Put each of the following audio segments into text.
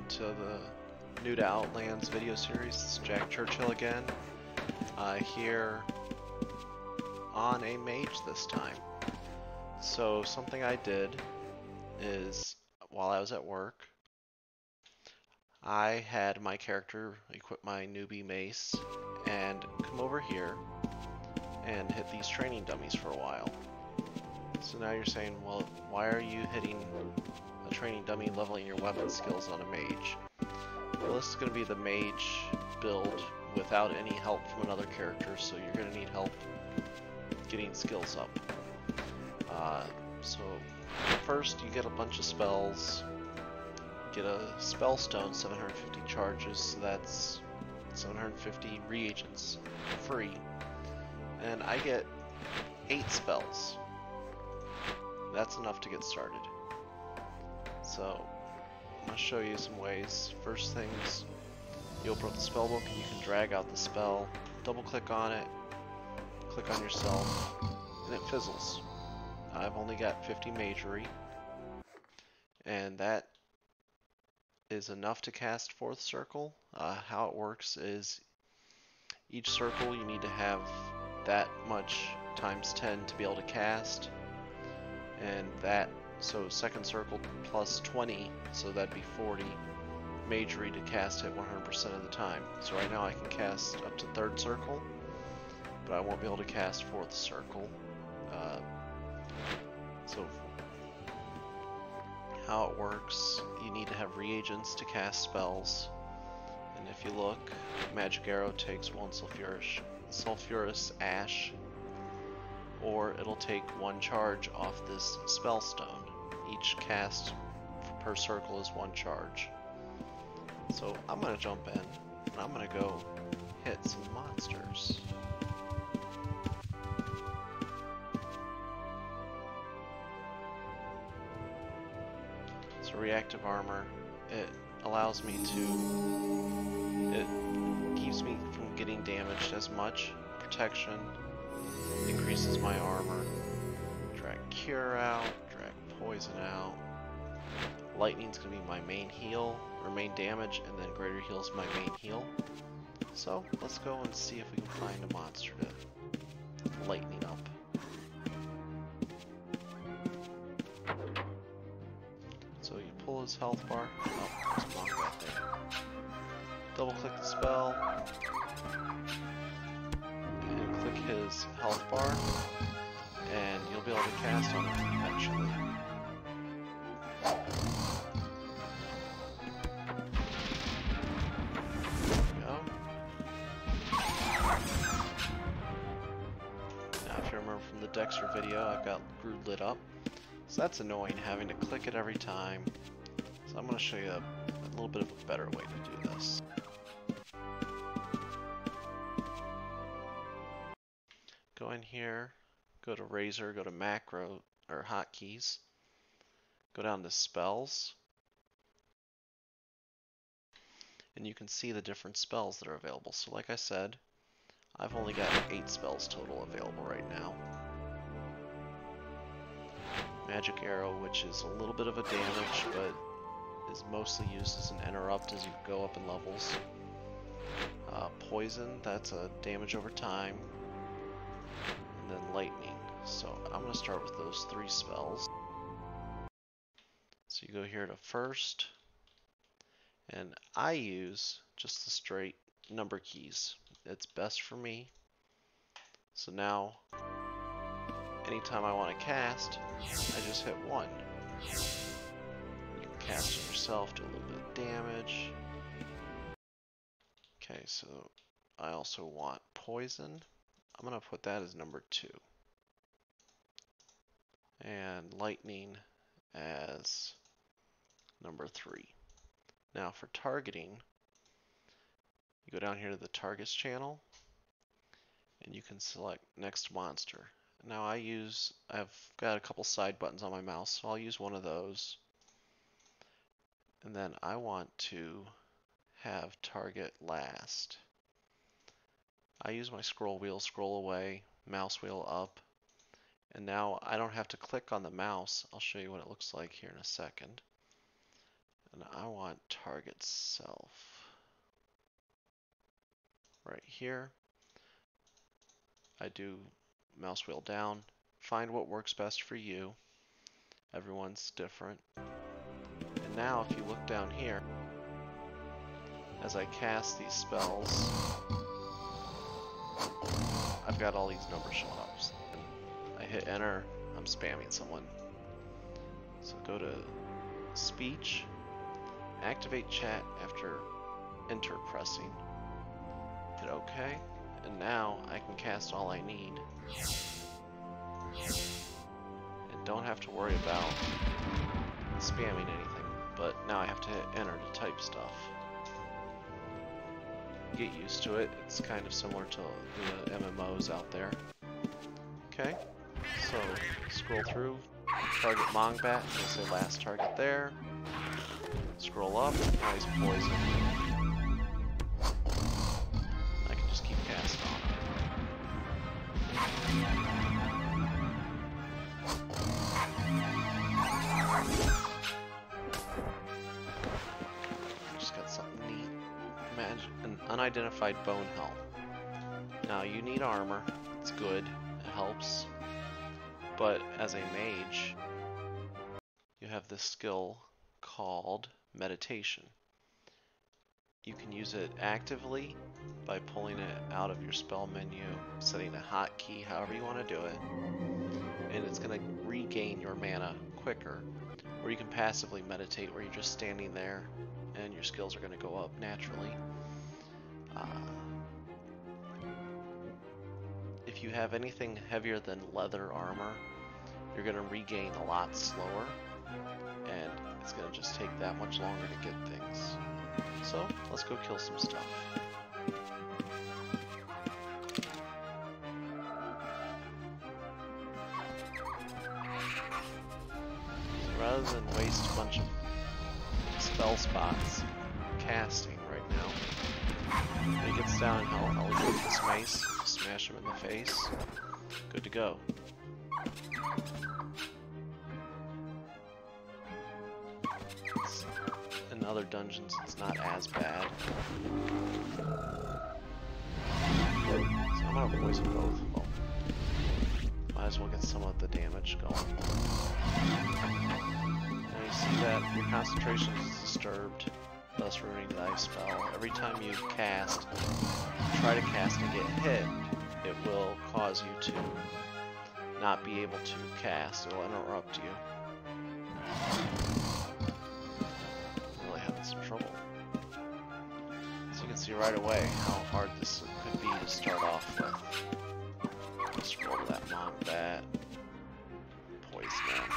to the New to Outlands video series. It's Jack Churchill again, here on a mage this time. So something I did is, while I was at work, I had my character equip my newbie mace and come over here and hit these training dummies for a while. So now you're saying, well, why are you hitting a training dummy leveling your weapon skills on a mage? Well, this is going to be the mage build without any help from another character, so you're going to need help getting skills up. So first you get a bunch of spells. Get a spell stone, 750 charges, so that's 750 reagents free. And I get 8 spells. That's enough to get started. So I'm going to show you some ways. First things, you open up the spell book and you can drag out the spell, double click on it, click on yourself, and it fizzles. I've only got 50 magery, and that is enough to cast fourth circle. How it works is each circle you need to have that much times 10 to be able to cast, and that, so second circle plus 20, so that'd be 40 magery to cast it 100% of the time. So right now I can cast up to third circle, but I won't be able to cast fourth circle. So how it works, you need to have reagents to cast spells, and if you look, magic arrow takes 1 sulfurous ash, or it'll take 1 charge off this spell stone. Each cast per circle is 1 charge. So I'm gonna jump in and I'm gonna go hit some monsters. So reactive armor, it allows me to, it keeps me from getting damaged as much. Protection increases my armor. Drag cure out, drag poison out. Lightning's gonna be my main heal, or main damage, and then greater heal's my main heal. So let's go and see if we can find a monster to lightning up. So you pull his health bar. Oh, there's a monk right there. Double click the spell, and click his health bar, and you'll be able to cast on him eventually. From the Dexter video, I've got Groot lit up, so that's annoying having to click it every time. So I'm going to show you a little bit of a better way to do this. Go in here, go to Razor, go to Macro or Hotkeys, go down to Spells, and you can see the different spells that are available. So like I said, I've only got 8 spells total available right now. Magic Arrow, which is a little bit of a damage, but is mostly used as an interrupt as you go up in levels. Poison, that's a damage over time. And then Lightning. So I'm going to start with those 3 spells. So you go here to First, and I use just the straight number keys. It's best for me. So now, anytime I want to cast, I just hit 1. You can cast it yourself, do a little bit of damage. Okay, so I also want Poison. I'm going to put that as number 2. And Lightning as number 3. Now for targeting, you go down here to the Targets channel, and you can select Next Monster. Now I've got a couple side buttons on my mouse, so I'll use one of those. And then I want to have Target last. I use my scroll wheel, scroll away, mouse wheel up, and now I don't have to click on the mouse. I'll show you what it looks like here in a second. And I want target self. Right here. I do mouse wheel down. Find what works best for you. Everyone's different. And now if you look down here, as I cast these spells, I've got all these numbers showing up. I hit enter, I'm spamming someone. So go to speech, activate chat after enter pressing. Hit OK, and now I can cast all I need. And don't have to worry about spamming anything, but now I have to hit enter to type stuff. Get used to it, it's kind of similar to the MMOs out there. Okay, so scroll through, target Mongbat, you'll say last target there. Scroll up, nice poison. I can just keep casting on it. Just got something neat. Imagine an unidentified bone helm. Now you need armor, it's good, it helps. But as a mage, you have this skill called meditation. You can use it actively by pulling it out of your spell menu, setting a hotkey, however you want to do it, and it's going to regain your mana quicker. Or you can passively meditate where you're just standing there and your skills are going to go up naturally. If you have anything heavier than leather armor, you're going to regain a lot slower, and it's going to just take that much longer to get things. So, let's go kill some stuff. So rather than waste a bunch of spell spots casting right now, when he gets down in health, I'll use this mace, smash him in the face. Good to go. In other dungeons, it's not as bad. So I'm gonna poison both of them. Might as well get some of the damage going. Now you see that your concentration is disturbed, thus ruining thy spell. Every time you cast, try to cast and get hit, it will cause you to not be able to cast. It'll interrupt you. Really having some trouble. So you can see right away how hard this could be to start off with. Just roll that Mongbat. Poison him.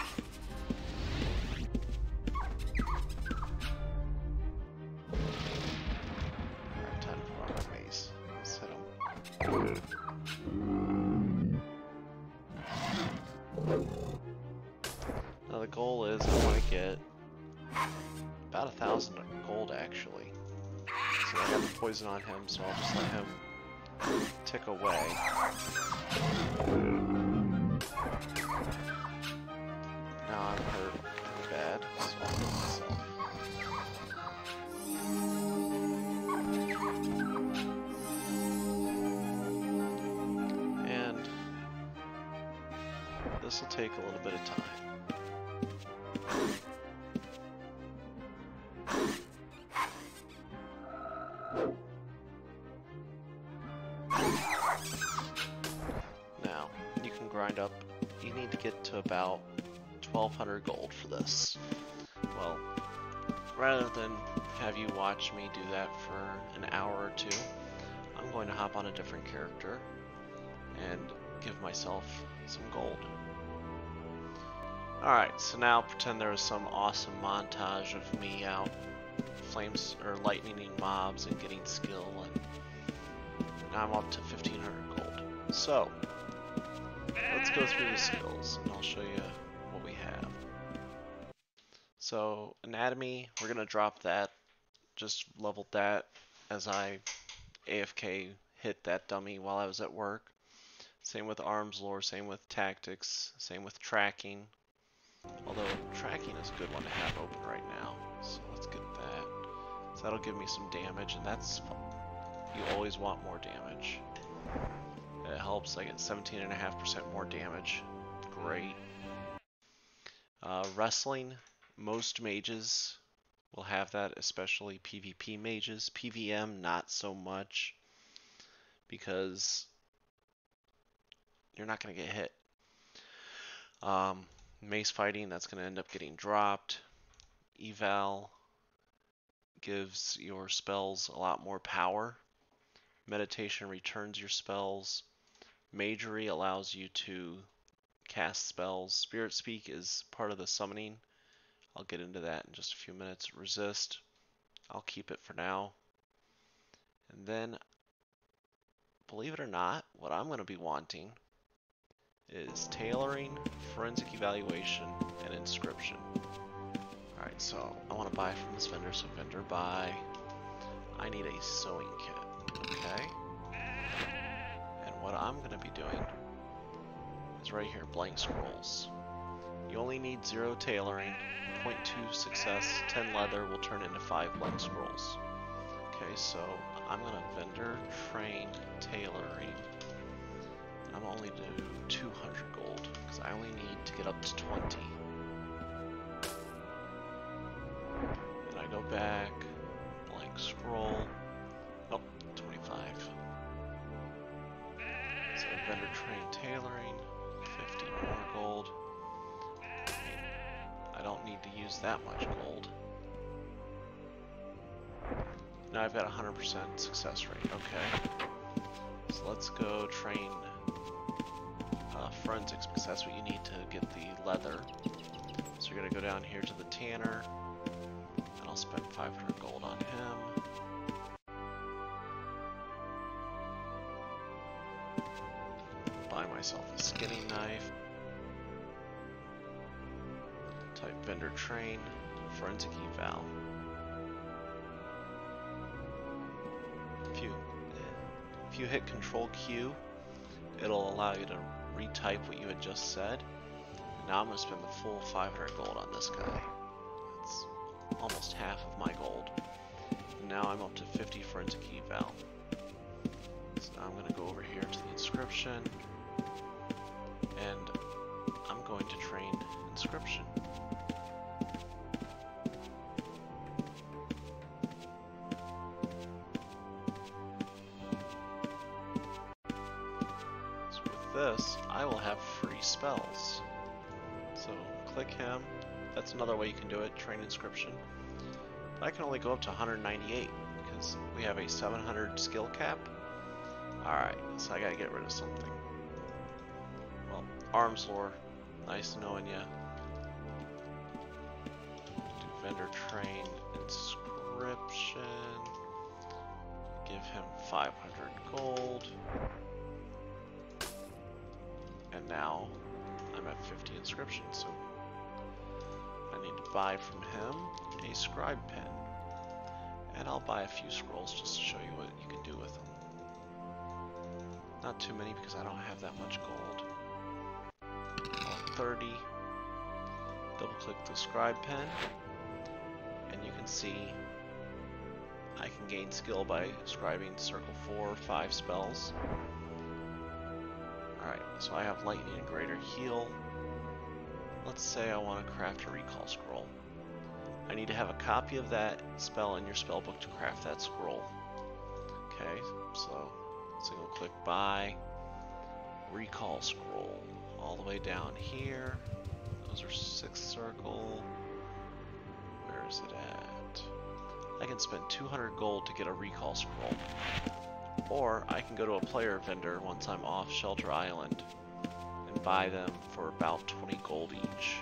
Alright, time for our mace. Let's hit him. Now the goal is I want to get about 1,000 gold actually. So I got the poison on him, so I'll just let him tick away. Now I'm hurt pretty bad, so I'll heal myself. And this will take a little bit of time. Now, you can grind up, you need to get to about 1,200 gold for this. Well, rather than have you watch me do that for an hour or two, I'm going to hop on a different character and give myself some gold. Alright, so now pretend there was some awesome montage of me out flames or lightning mobs and getting skill, and now I'm up to 1,500 gold. So let's go through the skills and I'll show you what we have. So anatomy, we're gonna drop that. Just leveled that as I AFK hit that dummy while I was at work. Same with arms lore, same with tactics, same with tracking. Although tracking is a good one to have open right now. So let's get that. So that'll give me some damage, and that's you always want more damage. It helps. I get 17.5% more damage. Great. Wrestling, most mages will have that, especially PvP mages. PvM, not so much, because you're not going to get hit. Mace fighting, that's going to end up getting dropped. Eval gives your spells a lot more power. Meditation returns your spells. Magery allows you to cast spells. Spirit Speak is part of the summoning. I'll get into that in just a few minutes. Resist, I'll keep it for now. And then, believe it or not, what I'm going to be wanting is tailoring, forensic evaluation, and inscription. Alright, so I want to buy from this vendor, so vendor buy. I need a sewing kit, okay? And what I'm going to be doing is right here, blank scrolls. You only need 0 tailoring, 0.2 success, 10 leather will turn into 5 blank scrolls. Okay, so I'm going to vendor train tailoring. I'm only do 200 gold, because I only need to get up to 20. And I go back, blank scroll, oh, 25. So vendor train tailoring, 50 more gold. I don't need to use that much gold. Now I've got 100% success rate, okay. So let's go train forensics, because that's what you need to get the leather. So you're going to go down here to the tanner, and I'll spend 500 gold on him. Buy myself a skinning knife. Type vendor train, forensic eval. If you hit Control Q, it'll allow you to retype what you had just said. And now I'm going to spend the full 500 gold on this guy. That's almost half of my gold. And now I'm up to 50 forensic eval. So now I'm going to go over here to the inscription, and I'm going to train inscription. This, I will have free spells. So click him. That's another way you can do it, train inscription. But I can only go up to 198 because we have a 700 skill cap. Alright, so I gotta get rid of something. Well, arms lore, nice knowing ya. Do vendor train inscription. Give him 500 gold. And now I'm at 50 inscription, so I need to buy from him a scribe pen. And I'll buy a few scrolls just to show you what you can do with them. Not too many because I don't have that much gold. 30. Double click the scribe pen, and you can see I can gain skill by scribing circle 4 or 5 spells. Alright, so I have lightning and greater heal. Let's say I want to craft a recall scroll. I need to have a copy of that spell in your spellbook to craft that scroll. Okay, so single click buy, recall scroll, all the way down here. Those are 6th circle. Where is it at? I can spend 200 gold to get a recall scroll. Or I can go to a player vendor once I'm off Shelter Island and buy them for about 20 gold each.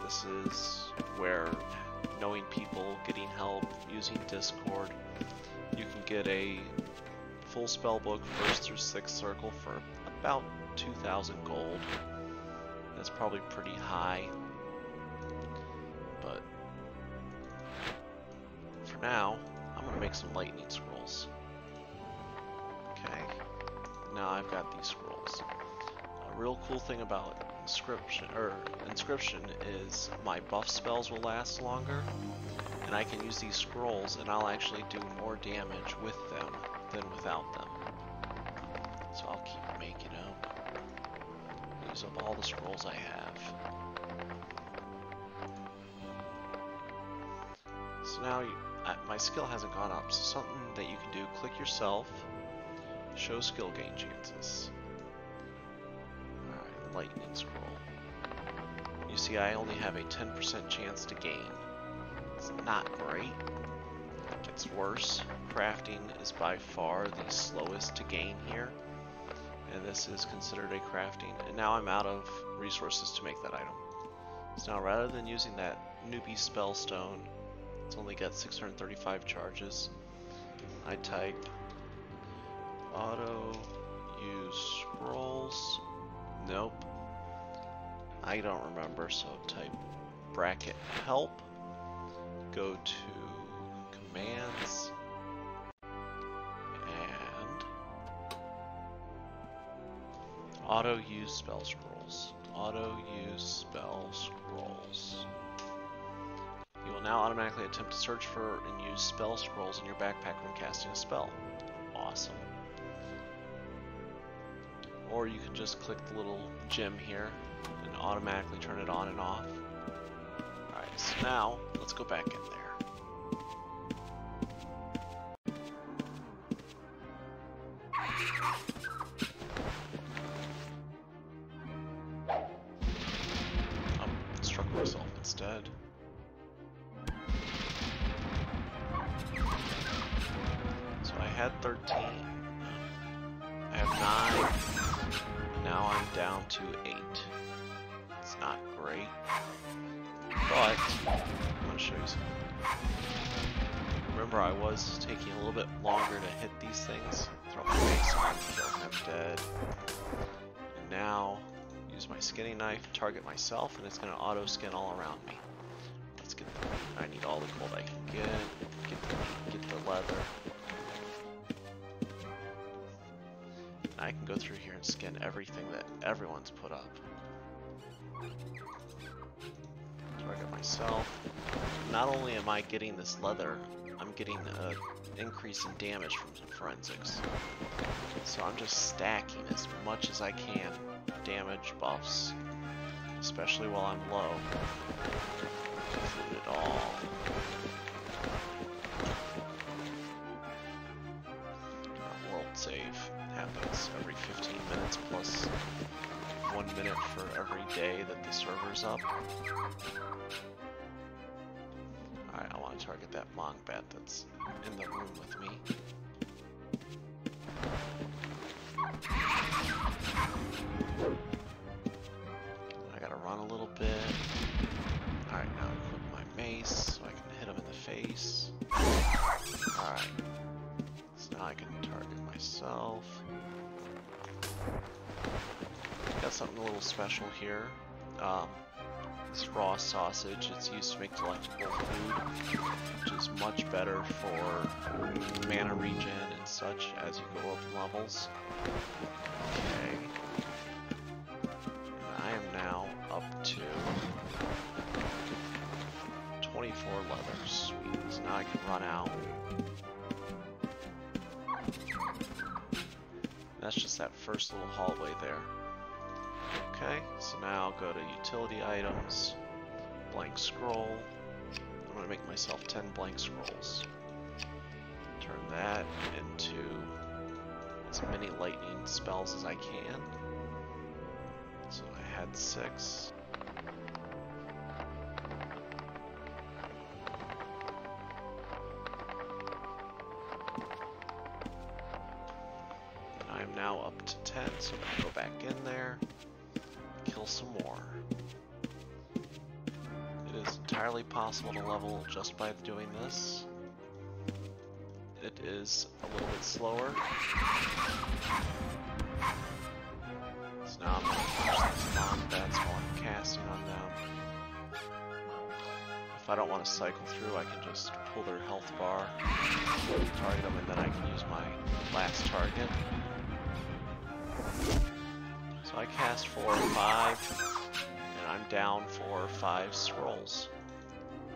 This is where knowing people, getting help, using Discord, you can get a full spellbook 1st through 6th circle for about 2,000 gold. That's probably pretty high, but for now, I'm going to make some lightning scrolls. Okay, now I've got these scrolls. real cool thing about inscription is my buff spells will last longer, and I can use these scrolls and I'll actually do more damage with them than without them. So I'll keep making them. Use up all the scrolls I have. So now my skill hasn't gone up, so something that you can do, click yourself, show skill gain chances. Alright, lightning scroll. You see I only have a 10% chance to gain. It's not great. It gets worse. Crafting is by far the slowest to gain here. And this is considered a crafting. And now I'm out of resources to make that item. So now rather than using that newbie spell stone, it's only got 635 charges. I type auto use scrolls. Nope. I don't remember, so type bracket help. Go to commands and auto use spell scrolls. Auto use spell scrolls. You will now automatically attempt to search for and use spell scrolls in your backpack when casting a spell. Awesome. Or you can just click the little gem here and automatically turn it on and off. Alright, so now let's go back in there. Struck myself instead. So I had 13. I have 9. Now I'm down to 8. It's not great. But I'm going to show you something. Remember, I was taking a little bit longer to hit these things. Throw my face on, kill him dead. And now use my skinning knife, target myself, and it's going to auto skin all around me. Let's get the meat. I need all the gold I can get the meat, get the leather. And I can go through here and skin everything that everyone's put up. Target myself. Not only am I getting this leather, I'm getting an increase in damage from the forensics. So I'm just stacking as much as I can. Damage buffs, especially while I'm low. Include it all. World save happens every 15 minutes plus 1 minute for every day that the server's up. Alright, I want to target that Mongbat that's in the room with me. I gotta run a little bit. Alright, now equip my mace so I can hit him in the face. Alright. So now I can target myself. Got something a little special here. This raw sausage, it's used to make delectable food, which is much better for mana regen and such as you go up in levels. Okay. And I am now up to 24 leather. Sweet. So now I can run out. That's just that first little hallway there. Okay, so now I'll go to utility items, blank scroll. I'm going to make myself 10 blank scrolls. Turn that into as many lightning spells as I can. So I had 6. And I am now up to 10, so I'm going to go back in there. Kill some more. It is entirely possible to level just by doing this. It is a little bit slower. So now I'm going to push these Mombats while I'm casting on them. If I don't want to cycle through, I can just pull their health bar, target them, and then I can use my last target. So I cast 4 or 5, and I'm down 4 or 5 scrolls.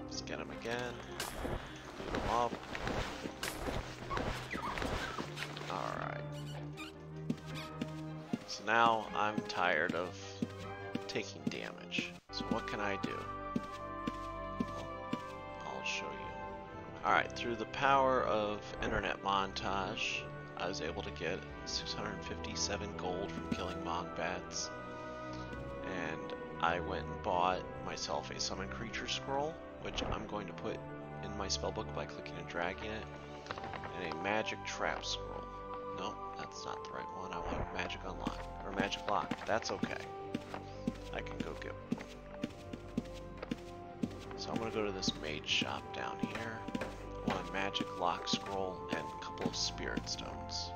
Let's get him again. Boot him up. Alright. So now I'm tired of taking damage. So what can I do? I'll show you. Alright, through the power of internet montage, I was able to get 657 gold from killing Mogbats. And I went and bought myself a summon creature scroll, which I'm going to put in my spellbook by clicking and dragging it, and a magic trap scroll. No, that's not the right one. I want magic unlock, or magic lock. That's okay. I can go get one. So I'm going to go to this mage shop down here. I want a magic lock scroll and a couple of spirit stones.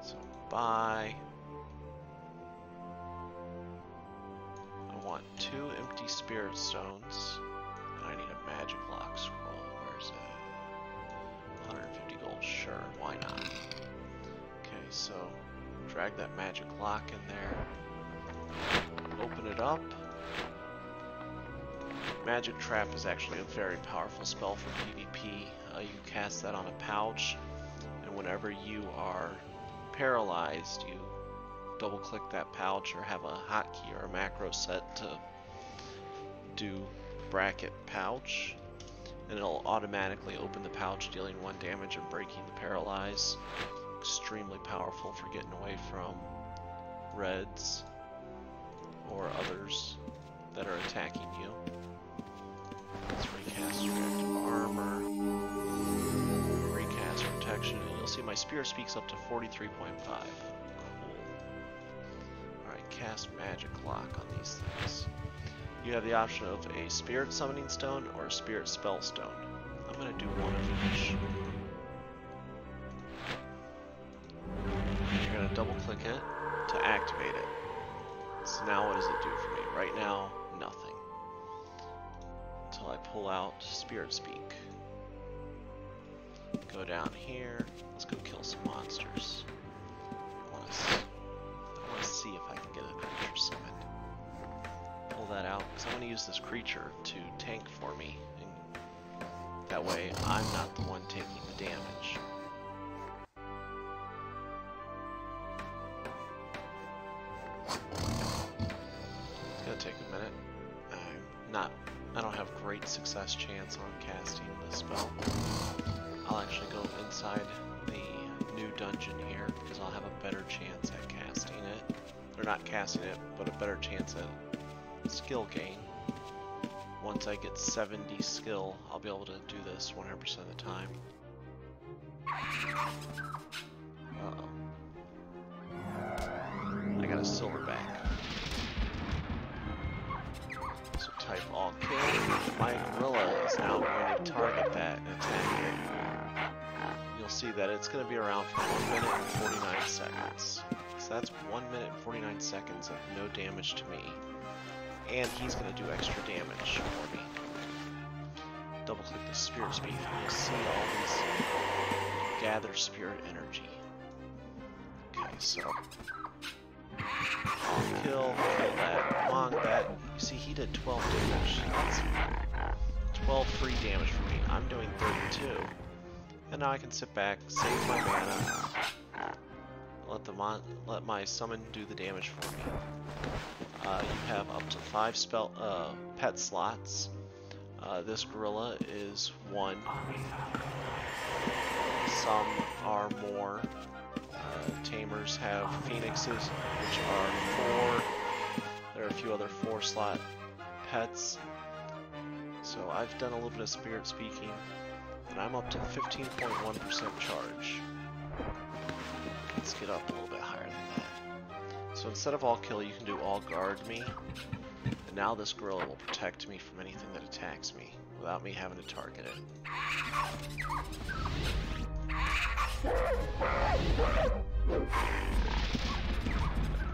So buy. I want 2 empty spirit stones, and I need a magic lock scroll. Where's it? 150 gold. Sure, why not? Okay, so drag that magic lock in there. Open it up. Magic Trap is actually a very powerful spell for PvP. You cast that on a pouch, and whenever you are paralyzed, you double click that pouch or have a hotkey or a macro set to do bracket pouch, and it'll automatically open the pouch, dealing 1 damage and breaking the paralyze. Extremely powerful for getting away from reds or others that are attacking you. Let's recast Reactive Armor, recast Protection, and you'll see my Spear speaks up to 43.5. Cool. Alright, cast Magic Lock on these things. You have the option of a Spirit Summoning Stone or a Spirit Spell Stone. I'm going to do one of each. You're going to double click it to activate it. So now what does it do for me? Right now, nothing. Until I pull out Spirit Speak. Go down here. Let's go kill some monsters. I want to see if I can get a creature summoned. Pull that out, because I'm going to use this creature to tank for me. And that way, I'm not the one taking the damage. It's going to take a minute. I don't have great success chance on casting the spell. I'll actually go inside the new dungeon here because I'll have a better chance at casting it. Or not casting it, but a better chance at skill gain. Once I get 70 skill, I'll be able to do this 100% of the time. Uh-oh. I got a silverback. Type all kill. My gorilla is now going to target that and attack it. You'll see that it's going to be around for 1 minute and 49 seconds. So that's 1 minute and 49 seconds of no damage to me. And he's going to do extra damage for me. Double click the Spirit Speed and you'll see all these gather spirit energy. Okay, so kill that Wombat. You see, he did 12 damage. That's 12 free damage for me. I'm doing 32. And now I can sit back, save my mana, let my summon do the damage for me. You have up to 5 pet slots. This gorilla is 1. Some are more. Tamers have phoenixes, which are 4. There are a few other 4-slot pets. So I've done a little bit of spirit speaking, and I'm up to 15.1% charge. Let's get up a little bit higher than that. So instead of all kill, you can do all guard me, and now this gorilla will protect me from anything that attacks me without me having to target it.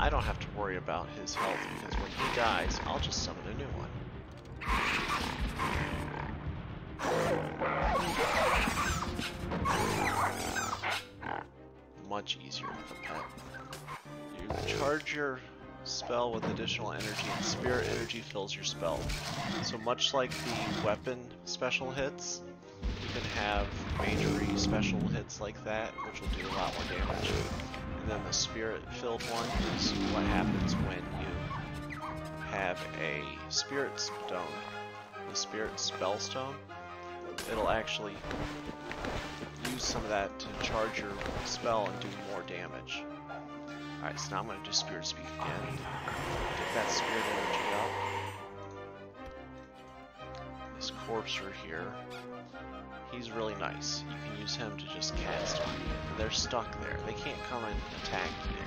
I don't have to worry about his health because when he dies, I'll just summon a new one. Much easier with a pet. You charge your spell with additional energy, and spirit energy fills your spell. So much like the weapon special hits, you can have magery special hits like that, which will do a lot more damage. And then the spirit-filled one is what happens when you have a spirit stone, the spirit spell stone. It'll actually use some of that to charge your spell and do more damage. Alright, so now I'm going to do Spirit Speak again. Get that spirit energy up. This Corpser here, he's really nice. You can use him to just cast on you. They're stuck there. They can't come and attack you.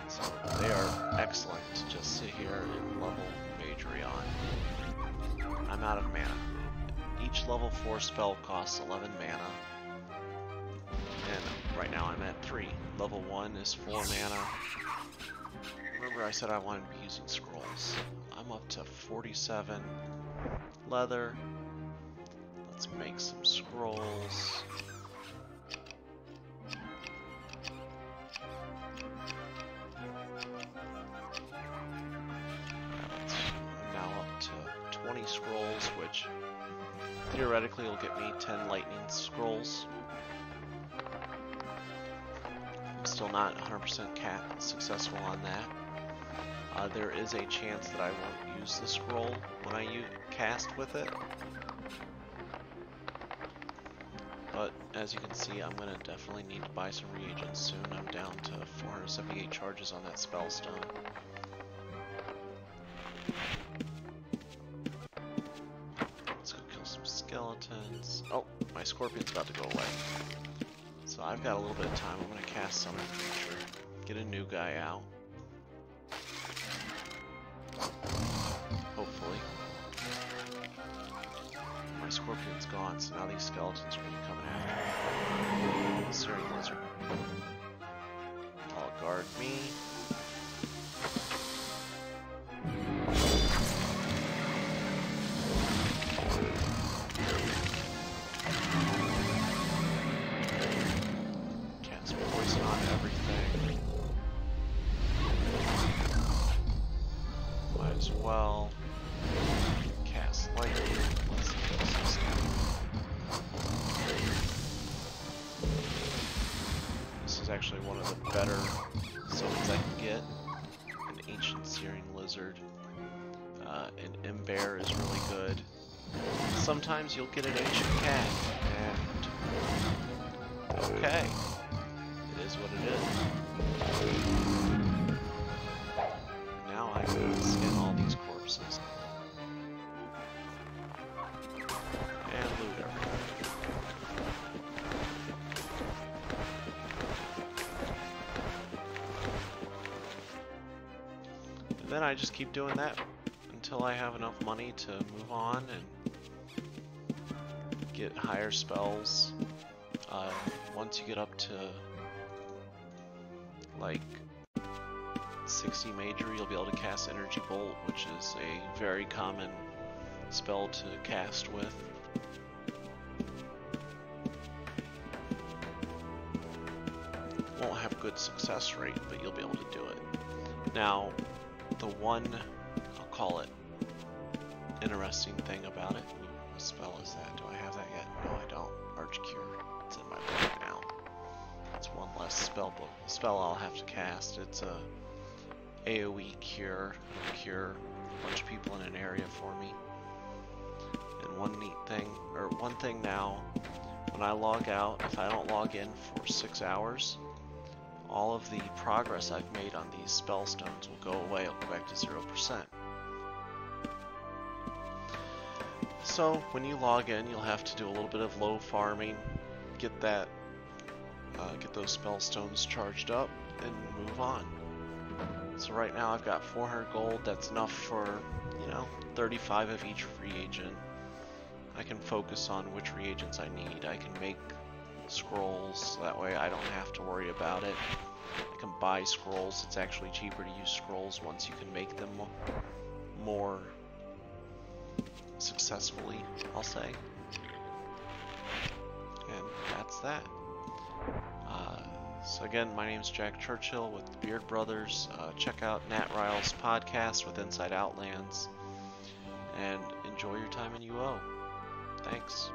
So they are excellent to just sit here and level Magery on. I'm out of mana. Each level 4 spell costs 11 mana. And right now I'm at 3. Level 1 is 4 mana. Remember I said I wanted to be using scrolls. I'm up to 47 leather. Let's make some scrolls. I'm now up to 20 scrolls, which theoretically will get me 10 lightning scrolls. I'm still not 100% successful on that. There is a chance that I won't use the scroll when I cast with it. But as you can see, I'm going to definitely need to buy some reagents soon. I'm down to 478 charges on that spell stone. Let's go kill some skeletons. Oh, my scorpion's about to go away. So I've got a little bit of time. I'm going to cast Summon Creature. Get a new guy out. Hopefully. My scorpion's gone, so now these skeletons are going to be coming after me. Searing Lizard. I'll guard me. Cast poison on everything. Might as well cast lightning. Let's see what else is This is actually one of the better summons I can get. An Ancient Searing Lizard. An Ember is really good. Sometimes you'll get an Ancient Cat, and okay, it is what it is. Now I can skin all these corpses. And loot everything. And then I just keep doing that until I have enough money to move on and get higher spells. Once you get up to like 60 Magery, you'll be able to cast Energy Bolt, which is a very common spell to cast with. Won't have good success rate, but you'll be able to do it. Now, the one, I'll call it, interesting thing about it. What spell is that? Do I have that yet? No, I don't. Arch Cure. It's in my book now. That's one less spell I'll have to cast. It's a AoE cure. It'll cure a bunch of people in an area for me. And one neat thing, or one thing now, when I log out, if I don't log in for 6 hours, all of the progress I've made on these spell stones will go away. I'll go back to 0%. So when you log in, you'll have to do a little bit of low farming, get those spell stones charged up, and move on. So right now I've got 400 gold. That's enough for, 35 of each reagent. I can focus on which reagents I need. I can make scrolls, so that way I don't have to worry about it. I can buy scrolls. It's actually cheaper to use scrolls once you can make them more successfully, I'll say. And that's that. So again, my name is Jack Churchill with the Beard Brothers. Check out Nat Ryle's podcast with Inside Outlands, and enjoy your time in UO. Thanks.